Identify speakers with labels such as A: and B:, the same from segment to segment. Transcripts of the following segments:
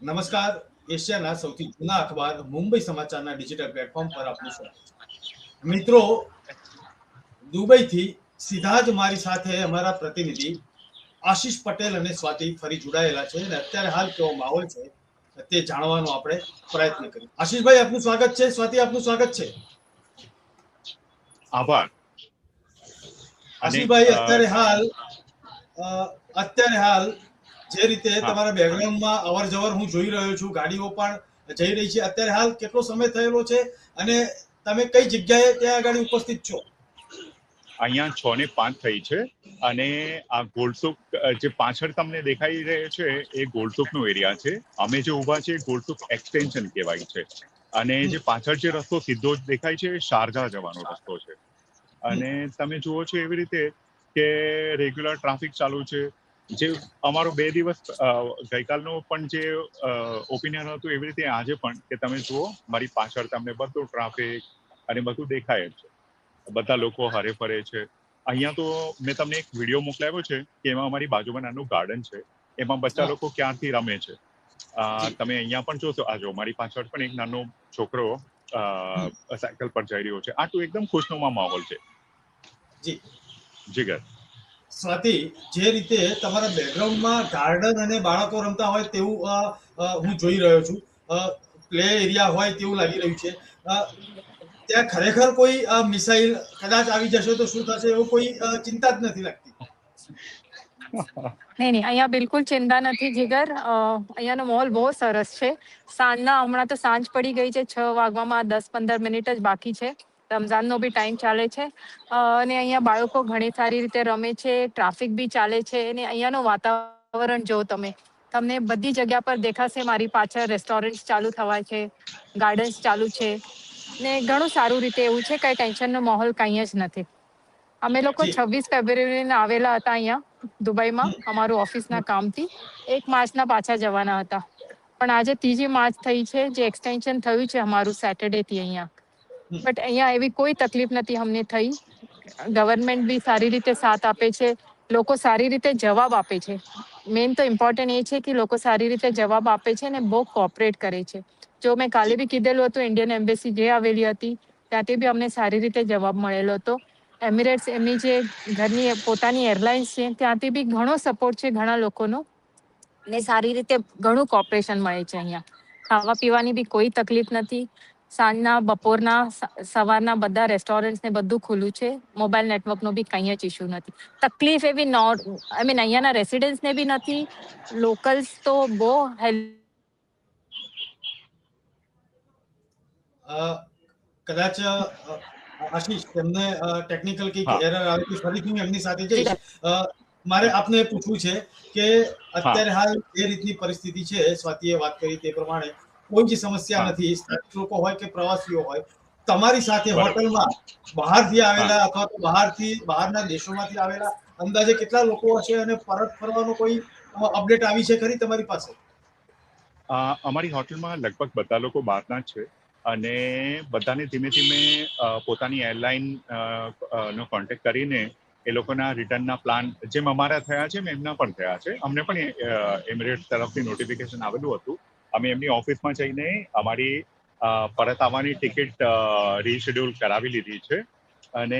A: નમસ્કાર. એશિયાના સૌથી જૂના અખબાર મુંબઈ સમાચારના ડિજિટલ પ્લેટફોર્મ પર આપનું સ્વાગત છે. મિત્રો, દુબઈથી સીધા જ મારી સાથે અમારા પ્રતિનિધિ આશીષ પટેલ અને સ્વાતિ ફરી જોડાયેલા છે અને અત્યારે હાલ કેવો માહોલ છે તે જાણવાનો આપણે પ્રયત્ન કરીએ. આશીષભાઈ, આપનું સ્વાગત છે. સ્વાતિ, આપનું સ્વાગત છે.
B: આભાર.
A: આશીષભાઈ, અત્યારે હાલ જે રીતે તમારા બેકગ્રાઉન્ડમાં અવર જવર હું જોઈ રહ્યો છું, ગાડીઓ પણ જઈ રહી છે, અત્યારે હાલ કેટલો સમય થયેલો છે અને તમે કઈ જગ્યાએ ત્યાં આગળ ઉપસ્થિત છો?
B: અહીંયા 6:05 થઈ છે અને આ ગોલસુક જે પાછળ તમને દેખાઈ રહ્યો છે એ ગોલસુકનો એરિયા છે. અમે જે ઊભા છે ગોલસુક એક્સટેન્શન કહેવાય છે અને જે પાછળ જે રસ્તો સીધો જ દેખાય છે એ શારજા જવાનો રસ્તો છે. અને તમે જુઓ છો એવી રીતે કે રેગ્યુલર ટ્રાફિક ચાલુ છે. જે અમારો 2 દિવસ ગઈકાલનું પણ જે ઓપિનિયન હતું એવી રીતે આજે પણ કે તમે જુઓ મારી પાછળ તમને બધું ટ્રાફિક અને બધું દેખાય જ છે. બધા લોકો હરે ફરે છે. અહીંયા તો મેં તમને એક વિડીયો મોકલાવ્યો છે કે એમાં અમારી બાજુમાં નાનું ગાર્ડન છે, એમાં બચ્ચા લોકો ક્યારથી રમે છે. તમે અહીંયા પણ જોશો, આ જો મારી પાછળ પણ એક નાનો છોકરો સાયકલ પર જઈ રહ્યો છે. આ તો એકદમ ખુશનુમા માહોલ છે.
A: જી
B: જીગર.
A: સ્વાતિ, જે રીતે તમારા બેકગ્રાઉન્ડમાં ગાર્ડન અને બાળકો રમતા હોય તેવું હું જોઈ રહ્યો છું, પ્લે એરિયા હોય તેવું લાગી રહ્યું છે. ત્યાં ખરેખર કોઈ મિસાઇલ કદાચ આવી જશે તો શું થશે એવું કોઈ ચિંતા જ નથી લાગતી?
C: નહીં, અહીંયા બિલકુલ ચિંતા નથી જીગર. અહીંયાનો માહોલ બહુ સરસ છે. હમણાં તો સાંજ પડી ગઈ છે, 6 વાગવામાં 10-15 મિનિટ જ બાકી છે. રમઝાનનો બી ટાઈમ ચાલે છે અને અહીંયા બાળકો ઘણી સારી રીતે રમે છે, ટ્રાફિક બી ચાલે છે અને અહીંયાનું વાતાવરણ જો તમને બધી જગ્યા પર દેખાશે. મારી પાછળ રેસ્ટોરન્ટ ચાલુ થવા છે, ગાર્ડન્સ ચાલુ છે ને ઘણું સારું રીતે એવું છે. કઈ ટેન્શનનો માહોલ કંઈ જ નથી. અમે લોકો 26 ફેબ્રુઆરીને આવેલા હતા અહીંયા દુબઈમાં અમારું ઓફિસના કામથી. 1 માર્ચના પાછા જવાના હતા, પણ આજે 3 માર્ચ થઈ છે, જે એક્સટેન્શન થયું છે અમારું સેટરડેથી અહીંયા. બટ અહીંયા એવી કોઈ તકલીફ નથી અમને થઈ. ગવર્મેન્ટ બી સારી રીતે સાથ આપે છે, લોકો સારી રીતે જવાબ આપે છે. મેઇન તો ઇમ્પોર્ટન્ટ એ છે કે લોકો સારી રીતે જવાબ આપે છે ને બહુ કોઓપરેટ કરે છે. જો મેં કાલે બી કીધેલું હતું, ઇન્ડિયન એમ્બેસી જે આવેલી હતી ત્યાંથી બી અમને સારી રીતે જવાબ મળેલો હતો. એમિરેટ્સ એમની જે ઘરની પોતાની એરલાઇન્સ છે ત્યાંથી બી ઘણો સપોર્ટ છે ઘણા લોકોનો ને સારી રીતે ઘણું કોઓપરેશન મળે છે. અહીંયા ખાવા પીવાની બી કોઈ તકલીફ નથી. સાંજના, બપોરના, સવારના બધા રેસ્ટોરન્ટ ને બધું ખુલ્લું છે. મોબાઈલ નેટવર્કનો બી કંઈ જ ઇશ્યુ નથી. તકલીફ એવી અહીંયાના રેસિડેન્ટ્સને બી નથી. લોકલ્સ તો બહુ
A: કદાચ આશીષ, તેમને ટેકનિકલ કંઈક એરર આવે તો ફરીથી હું એમની સાથે જઈશ. મારે આપને પૂછવું છે કે અત્યારે હાલ જે રીતની પરિસ્થિતિ છે, સ્વાતિએ વાત કરી તે પ્રમાણે કોઈ જ સમસ્યા નથી. સ્થાનિક લોકો હોય કે પ્રવાસીઓ હોય, તમારી સાથે હોટલમાં બહારથી આવેલા અથવા તો બહારના દેશોમાંથી આવેલા અંદાજે કેટલા લોકો હશે અને પરત ફરવાનો કોઈ અપડેટ આવી છે ખરી તમારી પાસે?
B: અમારી હોટલમાં લગભગ બધા લોકો બહારના જ છે અને બધાને ધીમે ધીમે પોતાની એરલાઇન નો કોન્ટેક્ટ કરીને એ લોકોના રિટર્નના પ્લાન જેમ અમારા થયા છે એમના પણ થયા છે. અમને પણ એમિરેટ્સ તરફથી નોટિફિકેશન આવેલું હતું. અમે એમની ઓફિસમાં જઈને અમારી પરત આવવાની ટિકિટ રીશેડ્યુલ કરાવી લીધી છે અને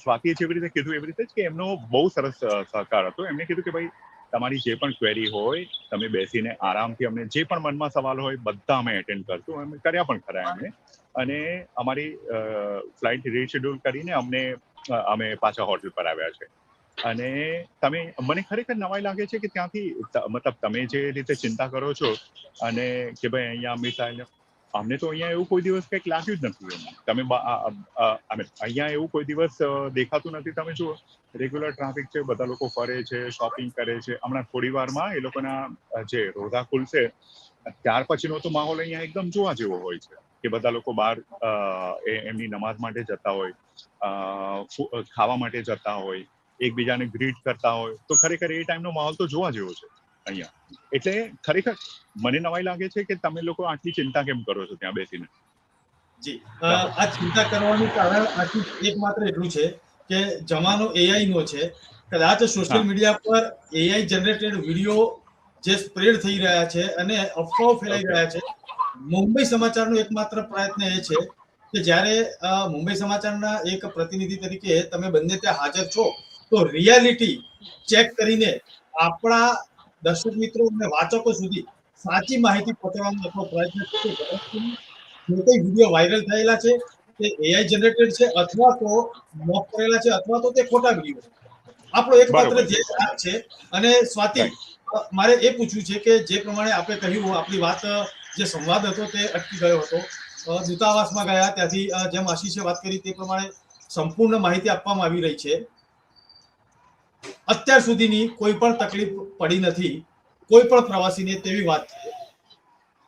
B: સ્વાતિએ જેવી રીતે કીધું એવી રીતે જ કે એમનો બહુ સરસ સહકાર હતો. એમને કીધું કે ભાઈ, તમારી જે પણ ક્વેરી હોય તમે બેસીને આરામથી અમને જે પણ મનમાં સવાલ હોય બધા અમે એટેન્ડ કરશું. અમે કર્યા પણ ખરા એમને અને અમારી ફ્લાઇટ રીશેડ્યુલ કરીને અમે પાછા હોટલ પર આવ્યા છે. અને મને ખરેખર નવાઈ લાગે છે કે ત્યાંથી મતલબ તમે જે રીતે ચિંતા કરો છો અને કે ભાઈ અહીંયા મિસાઇલ, અમને તો અહીંયા એવું કોઈ દિવસ કંઈક લાગ્યું જ નથી. તમે અહીંયા એવું કોઈ દિવસ દેખાતું નથી. તમે જુઓ, રેગ્યુલર ટ્રાફિક છે, બધા લોકો ફરે છે, શોપિંગ કરે છે. હમણાં થોડી વારમાં એ લોકોના જે રોઝા ખુલશે ત્યાર પછીનો તો માહોલ અહીંયા એકદમ જોવા જેવો હોય છે કે બધા લોકો બહાર એમની નમાઝ માટે જતા હોય, ખાવા માટે જતા હોય, એકબીજાને ગ્રીટ કરતા હોય. તો ખરેખર એ ટાઈમનો માહોલ તો જોવા જેવો છે અહીંયા. એટલે ખરેખર મને નવાઈ લાગે છે કે તમે લોકો આટલી ચિંતા કેમ કરો છો ત્યાં બેસીને?
A: જી, આ ચિંતા કરવાનું કારણ એકમાત્ર એટલું છે કે જમાનો એઆઈ નો છે. કદાચ સોશિયલ મીડિયા પર એઆઈ જનરેટેડ વિડીયો જે સ્પ્રેડ થઈ રહ્યા છે અને અફવાઓ ફેલાઈ રહ્યા છે, મુંબઈ સમાચારનો એકમાત્ર પ્રયત્ન એ છે કે જ્યારે મુંબઈ સમાચારના એક પ્રતિનિધિ તરીકે તમે બંને ત્યાં હાજર છો તો રિયાલિટી ચેક કરીને આપણા દર્શક મિત્રો અને વાચકો સુધી સાચી માહિતી પહોંચાડવાનો આપણો પ્રયત્ન છે. જે કોઈ વિડીયો વાયરલ થયેલા છે તે એઆઈ જનરેટેડ છે અથવા તો મોક કરેલા છે અથવા તો તે ખોટા વિડીયો છે. આપણો એકમાત્ર ધ્યેય છે. અને સ્વાતિ, મારે એ પૂછવું છે કે જે પ્રમાણે આપણે કહ્યું, આપણી વાત જે સંવાદ હતો તે અટકી ગયો હતો. દૂતાવાસમાં ગયા ત્યાંથી જેમ આશીષે વાત કરી તે પ્રમાણે સંપૂર્ણ માહિતી આપવામાં આવી રહી છે. અત્યાર સુધીની કોઈ પણ તકલીફ પડી નથી કોઈ પણ પ્રવાસીને, તેવી વાત છે.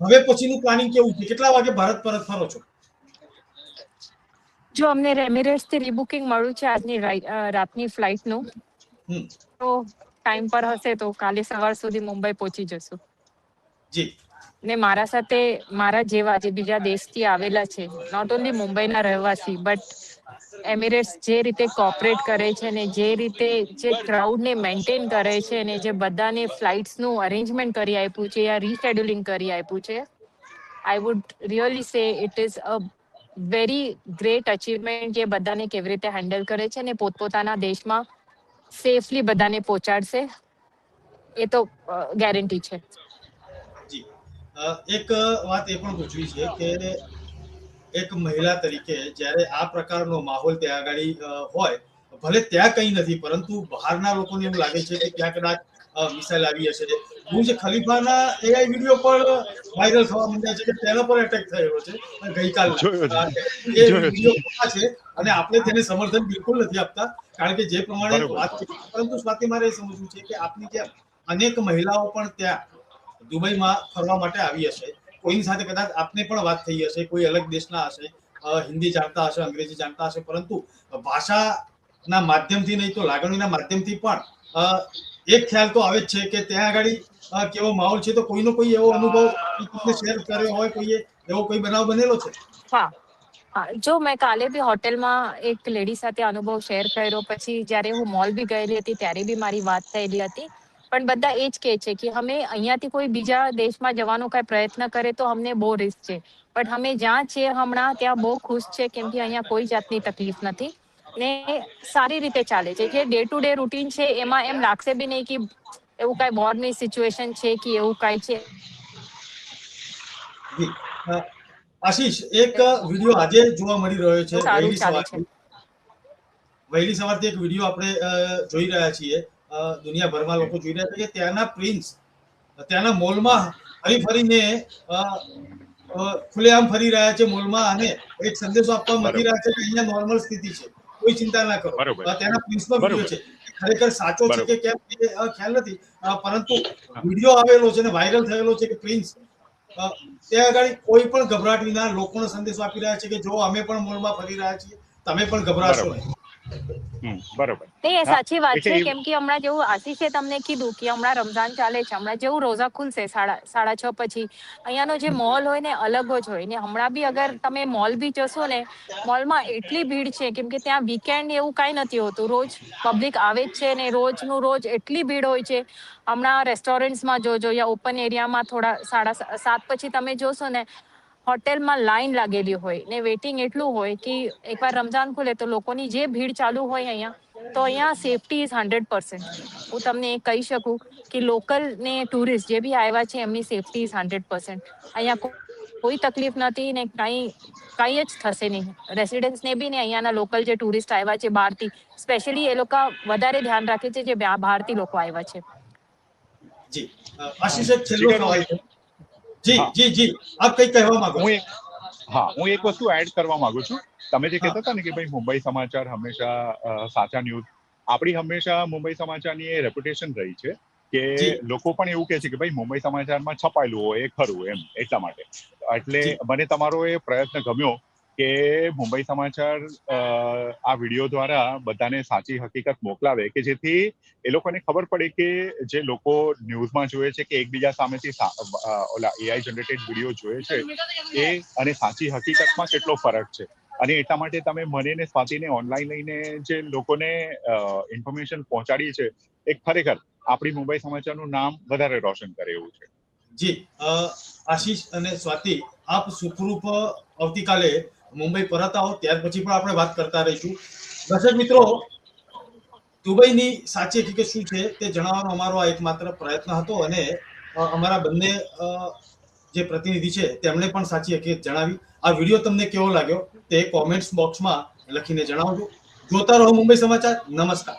A: હવે પછીનું પ્લાનિંગ કેવું છે? કેટલા વાગે ભારત પરત ફરો છો?
C: જો અમને રેમિરેટ્સ થી રીબુકિંગ મળ્યું છે આજની રાતની ફ્લાઇટનું, તો ટાઈમ પર હશે તો કાલે સવાર સુધી મુંબઈ પહોંચી જશું.
A: જી.
C: ને મારા સાથે મારા જેવા જે બીજા દેશથી આવેલા છે, નોટ ઓનલી મુંબઈના રહેવાસી, બટ એમિરેટ્સ જે રીતે કોઓપરેટ કરે છે ને જે રીતે જે ક્રાઉડને મેન્ટેન કરે છે ને જે બધાને ફ્લાઇટ્સનું અરેન્જમેન્ટ કરી આપ્યું છે યા રીશેડ્યુલિંગ કરી આપ્યું છે, આઈ વુડ રિયલી સે it is a very great achievement કે બધાને કેવી રીતે હેન્ડલ કરે છે ને પોતપોતાના દેશમાં સેફલી બધાને પહોંચાડશે, એ તો ગેરંટી છે.
A: જી. એક વાત એ પણ પૂછવી છે કે એક મહિલા તરીકે જ્યારે આ પ્રકારનો માહોલ ત્યાં આગળ હોય, ભલે ત્યાં કંઈ નથી પરંતુ બહારના લોકોને એવું લાગે છે કે ત્યાં કદાચ મિસાઇલ આવી હશે. બુર્જ ખલીફાના એઆઈ વિડીયો પણ વાયરલ થવા માંડ્યા છે કે તેના પર એટેક થયેલો છે ગઈકાલના. એ વિડીયો ખોટા છે અને આપણે તેને સમર્થન બિલકુલ નથી આપતા, કારણ કે જે પ્રમાણે વાત છે. પરંતુ સ્વાતિ, મારે એ સમજવું છે કે આપની જેમ અનેક મહિલાઓ પણ ત્યાં દુબઈમાં ફરવા માટે આવી હશે. કોઈની સાથે કદાચ આપને પણ વાત થઈ હશે, કોઈ અલગ દેશના હશે, હિન્દી જાણતા હશે, અંગ્રેજી જાણતા હશે, પરંતુ ભાષાના માધ્યમથી નહીં તો લાગણીના માધ્યમથી પણ એક ખ્યાલ તો આવે જ છે કે ત્યાં આગળ કેવો માહોલ છે. તો કોઈનો કોઈ એવો અનુભવ શેર કર્યો હોય, કોઈએ એવો કોઈ બનાવ બનેલો છે?
C: હા, જો મેં કાલે બી હોટેલમાં એક લેડી સાથે અનુભવ શેર કર્યો, પછી જ્યારે હું મોલ બી ગયેલી હતી ત્યારે બી મારી વાત થયેલી હતી. પણ બધા એ જ કહે છે કે અમે અહીંયાથી કોઈ બીજા દેશમાં જવાનો કઈ પ્રયત્ન કરે તો અમને બહુ રિસ્ક છે, બટ અમે જ્યાં છીએ હમણાં ત્યાં બહુ ખુશ છે, કેમ કે અહીંયા કોઈ જાતની તકલીફ નથી ને સારી રીતે ચાલે છે. જે ડે ટુ ડે રૂટીન છે એમાં એમ લાગશે બી નહીં કે એવું કઈ વોરની સિચ્યુએશન છે કે એવું કઈ છે.
A: આશીષ, એક વિડીયો આજે જોવા મળી રહ્યો છે.
C: સારું ચાલે છે.
A: વહેલી સવારથી એક વિડીયો આપણે જોઈ રહ્યા છીએ, દુનિયાભરમાં લોકો જોઈ રહ્યા છે કે ત્યાંના પ્રિન્સ ત્યાંના મોલમાં ફરીને ખુલ્લેઆમ ફરી રહ્યા છે મોલમાં, અને એક સંદેશો આપવા માંગી રહ્યા છે કે અહીંયા નોર્મલ સ્થિતિ છે, કોઈ ચિંતા ના કરો. ત્યાંના પ્રિન્સનો વિડીયો છે. ખરેખર સાચો છે કે કેમ એ ખ્યાલ નથી, પરંતુ વિડીયો આવેલો છે ને વાયરલ થયેલો છે કે પ્રિન્સ ત્યાં આગળ કોઈ પણ ગભરાટ વિના લોકોનો સંદેશો આપી રહ્યા છે કે જો અમે પણ મોલમાં ફરી રહ્યા છીએ, તમે પણ ગભરાશો નહીં.
B: બરોબર.
C: એ સાચી વાત છે, કેમ કે હમણાં જેવું આશીષે તમને કીધું કે હમણાં રમઝાન ચાલે છે, હમણાં જેવું રોઝા ખુલશે 6:30 પછી, અહીંયાનો જે મોલ હોય ને અલગ જ હોય ને. હમણાં બી અગર તમે મોલ બી જશો ને, મોલમાં એટલી ભીડ છે કેમ કે ત્યાં વીકેન્ડ એવું કઈ નથી હોતું, રોજ પબ્લિક આવે જ છે ને રોજનું રોજ એટલી ભીડ હોય છે. હમણાં રેસ્ટોરન્ટ્સમાં જોજો યા ઓપન એરિયામાં થોડા 7:30 પછી તમે જોશો ને, હોટેલમાં લાઈન લાગેલી હોય ને વેઇટિંગ એટલું હોય કે એકવાર રમઝાન ખુલે તો લોકોની જે ભીડ ચાલુ હોય અહીંયા, તો અહીંયા સેફટી ઇઝ 100%. હું તમને એ કહી શકું કે લોકલ ને ટુરિસ્ટ જે બી આવ્યા છે એમની સેફટી ઇઝ 100%. અહીંયા કોઈ તકલીફ નથી ને કઈ જ થશે નહીં. રેસિડેન્ટ્સને બી ને અહીંયાના લોકલ જે ટુરિસ્ટ આવ્યા છે બહારથી, સ્પેશિયલી એ લોકો વધારે ધ્યાન રાખે છે જે બહારથી લોકો આવ્યા છે.
A: જી આશીષ, એક છેલ્લો સવાલ છે. જી આપ કઈ કહેવા માંગો?
B: હું એક વસ્તુ એડ કરવા માંગુ છું. તમે જે કહેતા હતા ને કે ભાઈ મુંબઈ સમાચાર હંમેશા સાચા ન્યૂઝ, આપણી હંમેશા મુંબઈ સમાચારની એ રેપ્યુટેશન રહી છે કે લોકો પણ એવું કહે છે કે ભાઈ મુંબઈ સમાચારમાં છપાયેલું હોય એ ખરું, એમ એટલા માટે. એટલે મને તમારો એ પ્રયત્ન ગમ્યો કે મુંબઈ સમાચાર આ વિડીયો દ્વારા બધાને સાચી હકીકત મોકલાવે, કે જેથી એ લોકોને ખબર પડે કે જે લોકો ન્યૂઝમાં જોઈએ છે કે એકબીજા સામેથી ઓલા એઆઈ જનરેટેડ વિડીયો જોઈએ છે એ અને સાચી હકીકતમાં કેટલો ફરક છે. અને એટલા માટે તમે મને ને સ્વાતિને ઓનલાઈન લઈને જે લોકોને ઇન્ફોર્મેશન પહોંચાડી છે, એ ખરેખર આપણી મુંબઈ સમાચારનું નામ વધારે રોશન કરે એવું છે.
A: જી, આશીષ અને સ્વાતિ, આપ સુખરૂપ આવતીકાલે મુંબઈ પરત આવો, ત્યાર પછી પણ આપણે વાત કરતા રહીશું. દર્શક મિત્રો, દુબઈની સાચી હકીકત શું છે તે જણાવવાનો અમારો આ એકમાત્ર પ્રયત્ન હતો, અને અમારા બંને જે પ્રતિનિધિ છે તેમણે પણ સાચી હકીકત જણાવી. આ વિડીયો તમને કેવો લાગ્યો તે કોમેન્ટ્સ બોક્સમાં લખીને જણાવજો. જોતા રહો મુંબઈ સમાચાર. નમસ્કાર.